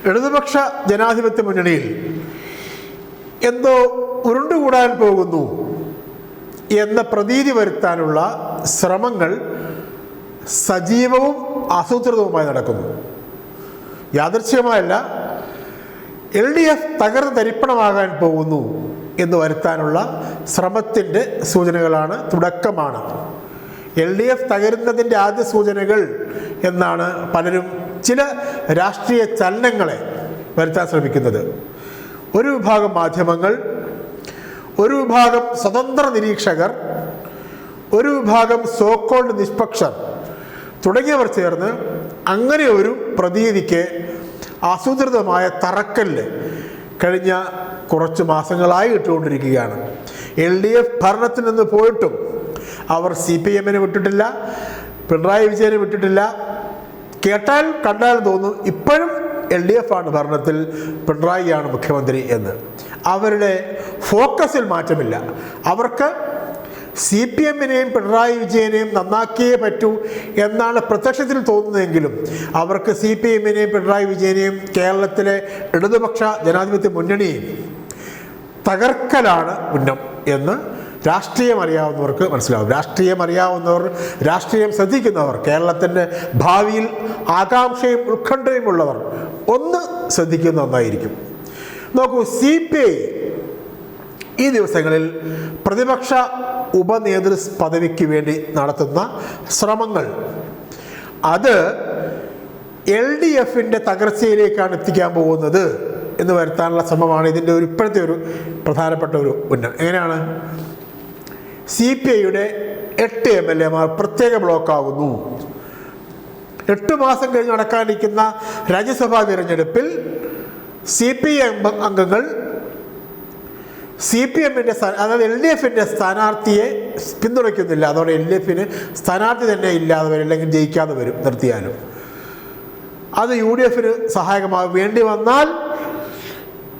ഇടതുപക്ഷ ജനാധിപത്യ മുന്നണിയിൽ എന്തോ ഉരുണ്ടുകൂടാൻ പോകുന്നു എന്ന പ്രതീതി വരുത്താനുള്ള ശ്രമങ്ങൾ സജീവവും ആസൂത്രിതവുമായി നടക്കുന്നു. യാദൃച്ഛികമായല്ല, LDF തകർന്ന് തരിപ്പണമാകാൻ പോകുന്നു എന്ന് വരുത്താനുള്ള ശ്രമത്തിൻ്റെ സൂചനകളാണ്, തുടക്കമാണ്. LDF തകരുന്നതിൻ്റെ ആദ്യ സൂചനകൾ എന്നാണ് പലരും ചില രാഷ്ട്രീയ ചലനങ്ങളെ വരുത്താൻ ശ്രമിക്കുന്നത്. ഒരു വിഭാഗം മാധ്യമങ്ങൾ, ഒരു വിഭാഗം സ്വതന്ത്ര നിരീക്ഷകർ, ഒരു വിഭാഗം സോക്കോൾഡ് നിഷ്പക്ഷർ തുടങ്ങിയവർ ചേർന്ന് അങ്ങനെ ഒരു പ്രതീതിക്ക് ആസൂത്രിതമായ തറക്കല്ല് കഴിഞ്ഞ കുറച്ച് മാസങ്ങളായി ഇട്ടുകൊണ്ടിരിക്കുകയാണ്. LDF ഭരണത്തിൽ നിന്ന് പോയിട്ടും അവർ CPM-നെ വിട്ടിട്ടില്ല, പിണറായി വിജയനെ വിട്ടിട്ടില്ല. കേട്ടാൽ കണ്ടാൽ തോന്നും ഇപ്പോഴും LDF ആണ് ഭരണത്തിൽ, പിണറായിയാണ് മുഖ്യമന്ത്രി എന്ന്. അവരുടെ ഫോക്കസിൽ മാറ്റമില്ല. അവർക്ക് CPM-നെയും പിണറായി വിജയനെയും നന്നാക്കിയേ പറ്റൂ എന്നാണ് പ്രത്യക്ഷത്തിൽ തോന്നുന്നതെങ്കിലും അവർക്ക് CPM-നെയും പിണറായി വിജയനെയും കേരളത്തിലെ ഇടതുപക്ഷ ജനാധിപത്യ മുന്നണിയെയും തകർക്കലാണ് ഉന്നം എന്ന് രാഷ്ട്രീയം അറിയാവുന്നവർക്ക് മനസ്സിലാവും. രാഷ്ട്രീയം അറിയാവുന്നവർ, രാഷ്ട്രീയം ശ്രദ്ധിക്കുന്നവർ, കേരളത്തിൻ്റെ ഭാവിയിൽ ആകാംക്ഷയും ഉത്കണ്ഠയും ഉള്ളവർ ഒന്ന് ശ്രദ്ധിക്കുന്ന ഒന്നായിരിക്കും. നോക്കൂ, CPI ഈ ദിവസങ്ങളിൽ പ്രതിപക്ഷ ഉപനേതൃ പദവിക്ക് വേണ്ടി നടത്തുന്ന ശ്രമങ്ങൾ അത് LDF-ന്റെ തകർച്ചയിലേക്കാണ് എത്തിക്കാൻ പോകുന്നത് എന്ന് വരുത്താനുള്ള ശ്രമമാണ് ഇതിൻ്റെ ഇപ്പോഴത്തെ ഒരു പ്രധാനപ്പെട്ട ഒരു ഉന്നം. എങ്ങനെയാണ്? CPI-യുടെ 8 MLA-മാർ പ്രത്യേക ബ്ലോക്കാകുന്നു. 8 മാസം കഴിഞ്ഞ് നടക്കാനിരിക്കുന്ന രാജ്യസഭാ തിരഞ്ഞെടുപ്പിൽ CPI അംഗങ്ങൾ CPM-ന്റെ അതായത് LDF-ന്റെ സ്ഥാനാർത്ഥിയെ പിന്തുണയ്ക്കുന്നില്ല. അതോടെ LDF-ന് സ്ഥാനാർത്ഥി തന്നെ ഇല്ലാതെ വരും, അല്ലെങ്കിൽ ജയിക്കാതെ വരും നിർത്തിയാലും. അത് UDF-ന് സഹായകമാകും. വേണ്ടി വന്നാൽ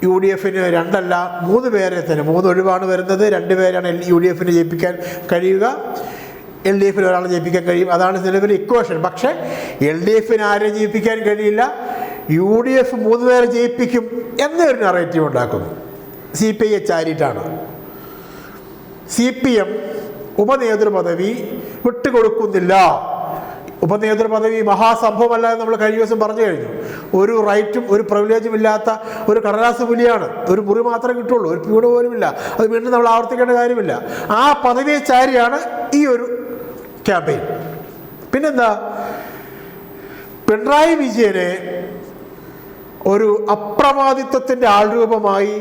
UDF-ന് 2 അല്ല 3 പേരെ തന്നെ, 3 ഒഴിവാണ് വരുന്നത്, 2 പേരാണ് UDF-ന് ജയിപ്പിക്കാൻ കഴിയുക, LDF-ന് ഒരാളെ ജയിപ്പിക്കാൻ കഴിയും. അതാണ് നിലവിലെ ഇക്വേഷൻ. പക്ഷേ LDF-ന് ആരെയും ജയിപ്പിക്കാൻ കഴിയില്ല, UDF 3 പേരെ ജയിപ്പിക്കും എന്നൊരു നറേറ്റീവ് ഉണ്ടാക്കുന്നു. CPI-യെ ചാരിയിട്ടാണ്. CPM ഉപനേതൃ പദവി വിട്ടുകൊടുക്കുന്നില്ല. ഉപനേതൃ പദവി മഹാസംഭവമല്ല എന്ന് നമ്മൾ കഴിഞ്ഞ ദിവസം പറഞ്ഞു കഴിഞ്ഞു. ഒരു റൈറ്റും ഒരു പ്രിവിലേജും ഇല്ലാത്ത ഒരു കടലാസ് പുലിയാണ്. ഒരു മുറി മാത്രമേ കിട്ടുള്ളൂ, ഒരു പ്യൂണ് പോലുമില്ല. അത് വീണ്ടും നമ്മൾ ആവർത്തിക്കേണ്ട കാര്യമില്ല. ആ പദവിയെ ചാരിയാണ് ഈ ഒരു ക്യാമ്പയിൻ. പിന്നെന്താ, പിണറായി വിജയനെ ഒരു അപ്രമാദിത്വത്തിൻ്റെ ആൾരൂപമായി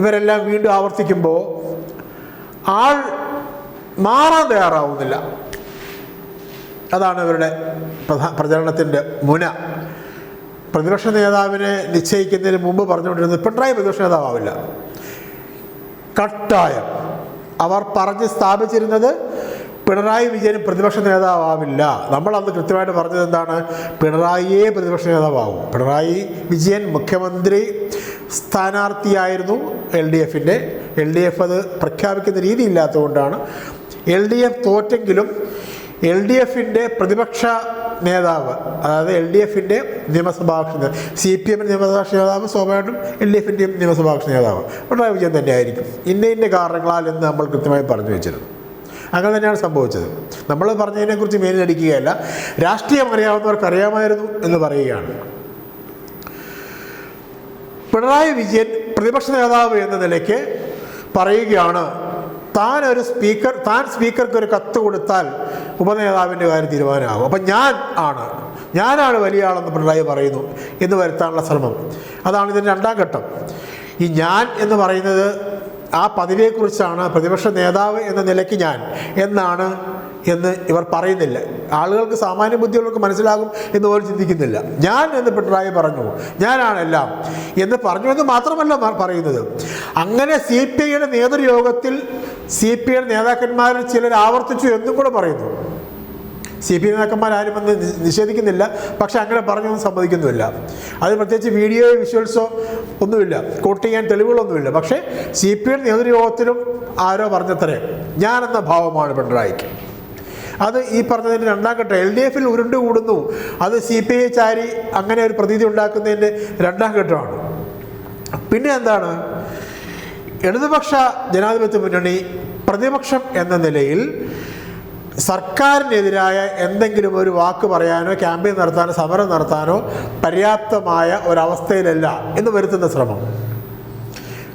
ഇവരെല്ലാം വീണ്ടും ആവർത്തിക്കുമ്പോൾ ആൾ മാറാൻ തയ്യാറാവുന്നില്ല. അതാണ് ഇവരുടെ പ്രചരണത്തിൻ്റെ മുന. പ്രതിപക്ഷ നേതാവിനെ നിശ്ചയിക്കുന്നതിന് മുമ്പ് പറഞ്ഞുകൊണ്ടിരുന്നത് പിണറായി പ്രതിപക്ഷ നേതാവില്ല. കട്ടായം അവർ പറഞ്ഞ് സ്ഥാപിച്ചിരുന്നത് പിണറായി വിജയൻ പ്രതിപക്ഷ നേതാവില്ല. നമ്മളന്ന് കൃത്യമായിട്ട് പറഞ്ഞത് എന്താണ്? പിണറായിയെ പ്രതിപക്ഷ നേതാവാകും. പിണറായി വിജയൻ മുഖ്യമന്ത്രി സ്ഥാനാർത്ഥിയായിരുന്നു LDF-ന്റെ. LDF അത് പ്രഖ്യാപിക്കുന്ന രീതിയില്ലാത്തതുകൊണ്ടാണ്. LDF തോറ്റെങ്കിലും LDF-ന്റെ പ്രതിപക്ഷ നേതാവ്, അതായത് LDF-ന്റെ നിയമസഭാകക്ഷി നേതാവ്, CPM-ന്റെ നിയമസഭാകക്ഷി നേതാവ് സ്വാഭാവികമായിട്ടും LDF-ന്റെയും നിയമസഭാകക്ഷി നേതാവ് പിണറായി വിജയൻ തന്നെയായിരിക്കും. ഇന്ന കാരണങ്ങളാൽ എന്ന് നമ്മൾ കൃത്യമായി പറഞ്ഞു വെച്ചിരുന്നു. അങ്ങനെ തന്നെയാണ് സംഭവിച്ചത്. നമ്മൾ പറഞ്ഞതിനെക്കുറിച്ച് മേലിനടിക്കുകയല്ല, രാഷ്ട്രീയം അറിയാവുന്നവർക്ക് അറിയാമായിരുന്നു എന്ന് പറയുകയാണ്. പിണറായി വിജയൻ പ്രതിപക്ഷ നേതാവ് എന്ന നിലയ്ക്ക് പറയുകയാണ്, താൻ സ്പീക്കർക്ക് ഒരു കത്ത് കൊടുത്താൽ ഉപനേതാവിൻ്റെ കാര്യം തീരുമാനമാകും. അപ്പം ഞാനാണ് വലിയ ആളെന്ന് പിണറായി പറയുന്നു എന്ന് വരുത്താനുള്ള ശ്രമം. അതാണ് ഇതിൻ്റെ 2ാം ഘട്ടം. ഈ ഞാൻ എന്ന് പറയുന്നത് ആ പദവിയെക്കുറിച്ചാണ്. പ്രതിപക്ഷ നേതാവ് എന്ന നിലയ്ക്ക് ഞാൻ എന്ന് ഇവർ പറയുന്നില്ല. ആളുകൾക്ക്, സാമാന്യ ബുദ്ധികൾക്ക് മനസ്സിലാകും എന്ന് പോലും ചിന്തിക്കുന്നില്ല. ഞാൻ എന്ന് പിണറായി പറഞ്ഞു, ഞാനാണെല്ലാം എന്ന് പറഞ്ഞു എന്ന് മാത്രമല്ല പറയുന്നത്. അങ്ങനെ CPI-യുടെ നേതൃയോഗത്തിൽ CPI-യുടെ നേതാക്കന്മാരിൽ ചിലർ ആവർത്തിച്ചു എന്നും കൂടെ പറയുന്നു. CPI നേതാക്കന്മാരും എന്ന് നിഷേധിക്കുന്നില്ല, പക്ഷെ അങ്ങനെ പറഞ്ഞൊന്നും സമ്മതിക്കുന്നുമില്ല. അത് പ്രത്യേകിച്ച് വീഡിയോയോ വിഷ്വൽസോ ഒന്നുമില്ല, കോട്ട് ചെയ്യാൻ തെളിവുകളൊന്നുമില്ല. പക്ഷേ CPI-യുടെ നേതൃയോഗത്തിലും ആരോ പറഞ്ഞത്രേ ഞാനെന്ന ഭാവമാണ് പിണറായിക്ക്. അത് ഈ പറഞ്ഞതിൻ്റെ രണ്ടാം ഘട്ടം. LDF-ൽ ഉരുണ്ട് കൂടുന്നു, അത് CPI ചാരി അങ്ങനെ ഒരു പ്രതീതി ഉണ്ടാക്കുന്നതിൻ്റെ രണ്ടാം ഘട്ടമാണ്. പിന്നെ എന്താണ്, ഇടതുപക്ഷ ജനാധിപത്യ മുന്നണി പ്രതിപക്ഷം എന്ന നിലയിൽ സർക്കാരിനെതിരായ എന്തെങ്കിലും ഒരു വാക്ക് പറയാനോ ക്യാമ്പയിൻ നടത്താനോ സമരം നടത്താനോ പര്യാപ്തമായ ഒരവസ്ഥയിലല്ല എന്ന് വരുത്തുന്ന ശ്രമം.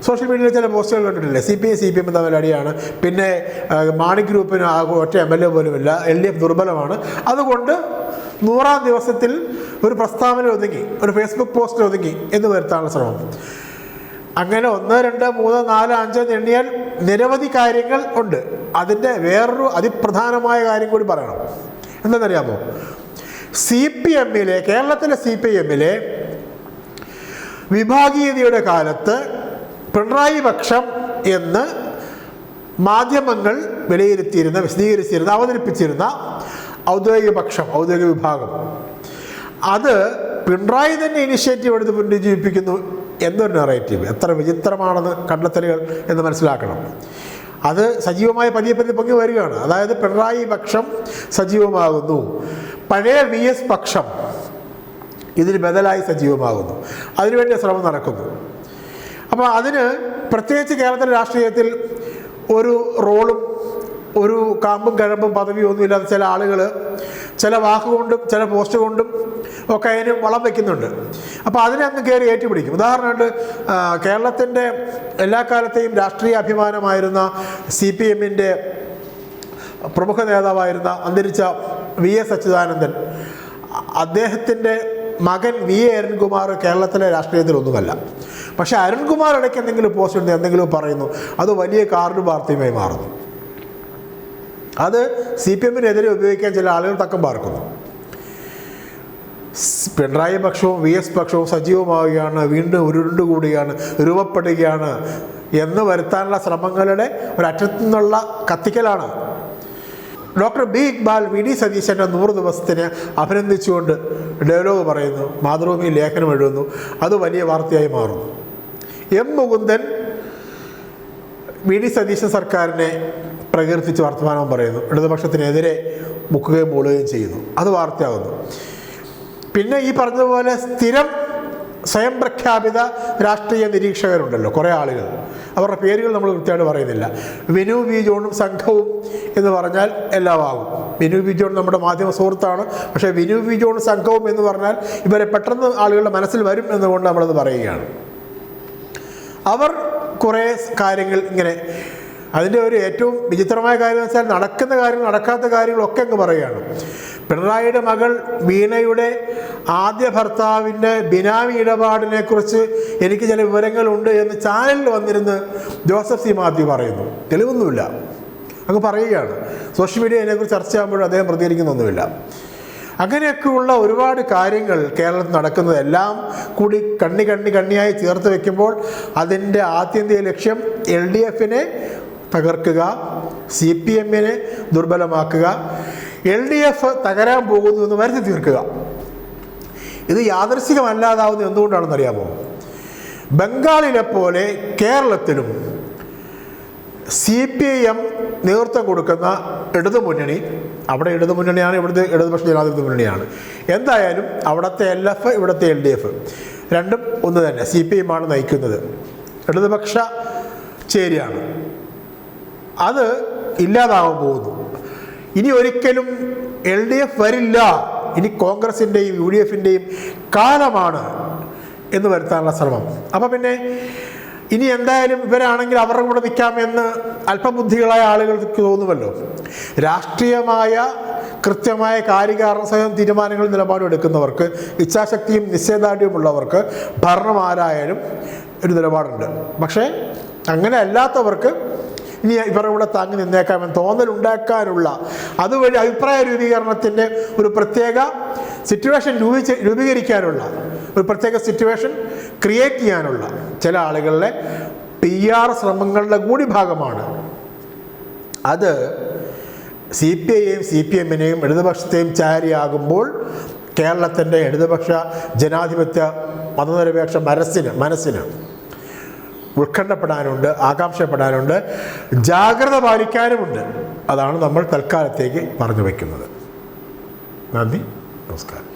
സോഷ്യൽ മീഡിയയിൽ ചില പോസ്റ്റുകൾ കണ്ടിട്ടില്ലേ, CPI CPM തമ്മിൽ അടിയാണ്, പിന്നെ മാണി ഗ്രൂപ്പിന് ഒറ്റ MLA പോലുമില്ല, LDF ദുർബലമാണ്, അതുകൊണ്ട് 100-ാം ദിവസത്തിൽ ഒരു പ്രസ്താവന ഒതുങ്ങി, ഒരു ഫേസ്ബുക്ക് പോസ്റ്റ് ഒതുങ്ങി എന്ന് വരുത്താനുള്ള ശ്രമം. അങ്ങനെ 1, 2, 3, 4, 5 എണ്ണിയാൽ നിരവധി കാര്യങ്ങൾ ഉണ്ട്. അതിൻ്റെ വേറൊരു അതിപ്രധാനമായ കാര്യം കൂടി പറയണം. എന്താണെന്നറിയാമോ, CPM-ലെ കേരളത്തിലെ CPM-ലെ വിഭാഗീയതയുടെ കാലത്ത് പിണറായി പക്ഷം എന്ന് മാധ്യമങ്ങൾ വിലയിരുത്തിയിരുന്ന, വിശദീകരിച്ചിരുന്ന, അവതരിപ്പിച്ചിരുന്ന ഔദ്യോഗിക പക്ഷം, ഔദ്യോഗിക വിഭാഗം, അത് പിണറായി തന്നെ ഇനിഷ്യേറ്റീവ് എടുത്ത് പുനരുജ്ജീവിപ്പിക്കുന്നു എന്നൊരു നറേറ്റീവ്. എത്ര വിചിത്രമാണെന്ന് കണ്ടെത്തലുകൾ എന്ന് മനസ്സിലാക്കണം. അത് സജീവമായി പതിയെ പൊങ്ങി വരികയാണ്. അതായത് പിണറായി പക്ഷം സജീവമാകുന്നു, പഴയ VS പക്ഷം ഇതിന് ബദലായി സജീവമാകുന്നു, അതിനുവേണ്ടി ശ്രമം നടക്കുന്നു. അപ്പോൾ അതിന് പ്രത്യേകിച്ച് കേരളത്തിലെ രാഷ്ട്രീയത്തിൽ ഒരു റോളും ഒരു കാമ്പും കഴമ്പും പദവിയും ഒന്നുമില്ലാതെ ചില ആളുകൾ ചില വാക്കുകൊണ്ടും ചില പോസ്റ്റ് കൊണ്ടും ഒക്കെ അതിന് വളം വയ്ക്കുന്നുണ്ട്. അപ്പോൾ അതിനെ അങ്ങ് കയറി ഏറ്റുപിടിക്കും. ഉദാഹരണമായിട്ട് കേരളത്തിൻ്റെ എല്ലാ കാലത്തെയും രാഷ്ട്രീയ അഭിമാനമായിരുന്ന CPM-ൻ്റെ പ്രമുഖ നേതാവായിരുന്ന അന്തരിച്ച VS അച്യുതാനന്ദൻ, അദ്ദേഹത്തിൻ്റെ മകൻ VA അരുൺകുമാർ കേരളത്തിലെ രാഷ്ട്രീയത്തിലൊന്നുമല്ല. പക്ഷേ അരുൺകുമാർ ഇടയ്ക്ക് എന്തെങ്കിലും പോസ്റ്റ് ഉണ്ട്, എന്തെങ്കിലും പറയുന്നു, അത് വലിയ കാർഡ് വാർത്തയുമായി മാറുന്നു. അത് CPM-നെതിരെ ഉപയോഗിക്കാൻ ചില ആളുകൾ തക്കം പാർക്കുന്നു. പിണറായി പക്ഷവും VS പക്ഷവും സജീവമാവുകയാണ്, വീണ്ടും ഉരുണ്ടുകൂടുകയാണ്, രൂപപ്പെടുകയാണ് എന്ന് വരുത്താനുള്ള ശ്രമങ്ങളുടെ ഒരറ്റത്തു നിന്നുള്ള കത്തിക്കലാണ്. Doctor B. ഇക്ബാൽ VD സതീശൻ്റെ 100 ദിവസത്തിന് അഭിനന്ദിച്ചുകൊണ്ട് ഡയലോഗ് പറയുന്നു, മാതൃഭൂമി ലേഖനം എഴുതുന്നു, അത് വലിയ വാർത്തയായി മാറുന്നു. M. മുകുന്ദൻ VD സതീശൻ സർക്കാരിനെ പ്രകീർത്തിച്ച് വർത്തമാനം പറയുന്നു, ഇടതുപക്ഷത്തിനെതിരെ മുക്കുകയും മൂളുകയും ചെയ്യുന്നു, അത് വാർത്തയാകുന്നു. പിന്നെ ഈ പറഞ്ഞതുപോലെ സ്ഥിരം സ്വയം പ്രഖ്യാപിത രാഷ്ട്രീയ നിരീക്ഷകരുണ്ടല്ലോ, കുറേ ആളുകൾ, അവരുടെ പേരുകൾ നമ്മൾ കൃത്യമായിട്ട് പറയുന്നില്ല. വിനു V. ജോണും സംഘവും എന്ന് പറഞ്ഞാൽ എല്ലാം ആകും. വിനു V. ജോൺ നമ്മുടെ മാധ്യമ സുഹൃത്താണ്. പക്ഷേ വിനു V. ജോണും സംഘവും എന്ന് പറഞ്ഞാൽ ഇവരെ പെട്ടെന്ന് ആളുകളുടെ മനസ്സിൽ വരും എന്നുകൊണ്ട് നമ്മളത് പറയുകയാണ്. അവർ കുറേ കാര്യങ്ങൾ ഇങ്ങനെ, അതിൻ്റെ ഒരു ഏറ്റവും വിചിത്രമായ കാര്യം എന്ന് വെച്ചാൽ നടക്കുന്ന കാര്യങ്ങൾ നടക്കാത്ത കാര്യങ്ങളൊക്കെ അങ്ങ് പറയുകയാണ്. പിണറായിയുടെ മകൾ വീണയുടെ ആദ്യ ഭർത്താവിൻ്റെ ബിനാമി ഇടപാടിനെക്കുറിച്ച് എനിക്ക് ചില വിവരങ്ങളുണ്ട് എന്ന് ചാനലിൽ വന്നിരുന്ന് ജോസഫ് C. മാത്യു പറയുന്നു. തെളിവൊന്നുമില്ല, അങ്ങ് പറയുകയാണ്. സോഷ്യൽ മീഡിയ അതിനെക്കുറിച്ച് ചർച്ച ചെയ്യുമ്പോഴും അദ്ദേഹം പ്രതികരിക്കുന്നൊന്നുമില്ല. അങ്ങനെയൊക്കെയുള്ള ഒരുപാട് കാര്യങ്ങൾ കേരളത്തിൽ നടക്കുന്നത് എല്ലാം കൂടി കണ്ണിയായി ചേർത്ത് വയ്ക്കുമ്പോൾ അതിൻ്റെ ആത്യന്തിക ലക്ഷ്യം LDF-നെ തകർക്കുക, CPM-നെ ദുർബലമാക്കുക, LDF തകരാൻ പോകുന്നു എന്ന് വരുത്തി തീർക്കുക. ഇത് യാദൃശ്ചികമല്ലാതാവുന്നത് എന്തുകൊണ്ടാണെന്നറിയാമോ? ബംഗാളിലെ പോലെ കേരളത്തിലും CPIM നേതൃത്വം കൊടുക്കുന്ന ഇടതുമുന്നണി, അവിടെ ഇടതുമുന്നണിയാണ്, ഇവിടുത്തെ ഇടതുപക്ഷ ജനാധിപത്യ മുന്നണിയാണ്. എന്തായാലും അവിടുത്തെ LF, ഇവിടുത്തെ LDF രണ്ടും ഒന്ന് തന്നെ. CPIM ആണ് നയിക്കുന്നത്, ഇടതുപക്ഷ ചേരിയാണ്. അത് ഇല്ലാതാവാൻ പോകുന്നു. ഇനി ഒരിക്കലും LDF വരില്ല, ഇനി കോൺഗ്രസിൻ്റെയും UDF-ൻ്റെയും കാലമാണ് എന്ന് വരുത്താനുള്ള ശ്രമം. അപ്പോൾ പിന്നെ ഇനി എന്തായാലും ഇവരാണെങ്കിൽ അവരുടെ കൂടെ നിൽക്കാമെന്ന് അല്പബുദ്ധികളായ ആളുകൾക്ക് തോന്നുമല്ലോ. രാഷ്ട്രീയമായ കൃത്യമായ കാര്യകാരണസഹിതം തീരുമാനങ്ങൾ നിലപാടും എടുക്കുന്നവർക്ക്, ഇച്ഛാശക്തിയും നിശ്ചയദാർഢ്യവും ഉള്ളവർക്ക് ഭരണം ആരായാലും ഒരു നിലപാടുണ്ട്. പക്ഷേ അങ്ങനെ അല്ലാത്തവർക്ക് ഇനി ഇവരുടെ കൂടെ താങ്ങി നിന്നേക്കാമെന്ന് തോന്നലുണ്ടാക്കാനുള്ള, അതുവഴി അഭിപ്രായ രൂപീകരണത്തിൻ്റെ ഒരു പ്രത്യേക സിറ്റുവേഷൻ രൂപീകരിക്കാനുള്ള, ഒരു പ്രത്യേക സിറ്റുവേഷൻ ക്രിയേറ്റ് ചെയ്യാനുള്ള ചില ആളുകളുടെ PR ശ്രമങ്ങളുടെ കൂടി ഭാഗമാണ് അത്. CPI-യെയും CPM-നെയും ഇടതുപക്ഷത്തെയും ചാരിയാകുമ്പോൾ കേരളത്തിൻ്റെ ഇടതുപക്ഷ ജനാധിപത്യ മതനിരപേക്ഷ മനസ്സിന് ഉത്കണ്ഠപ്പെടാനുണ്ട്, ആകാംക്ഷപ്പെടാനുണ്ട്, ജാഗ്രത പാലിക്കാനുമുണ്ട്. അതാണ് നമ്മൾ തൽക്കാലത്തേക്ക് പറഞ്ഞു വയ്ക്കുന്നത്. നന്ദി, നമസ്കാരം.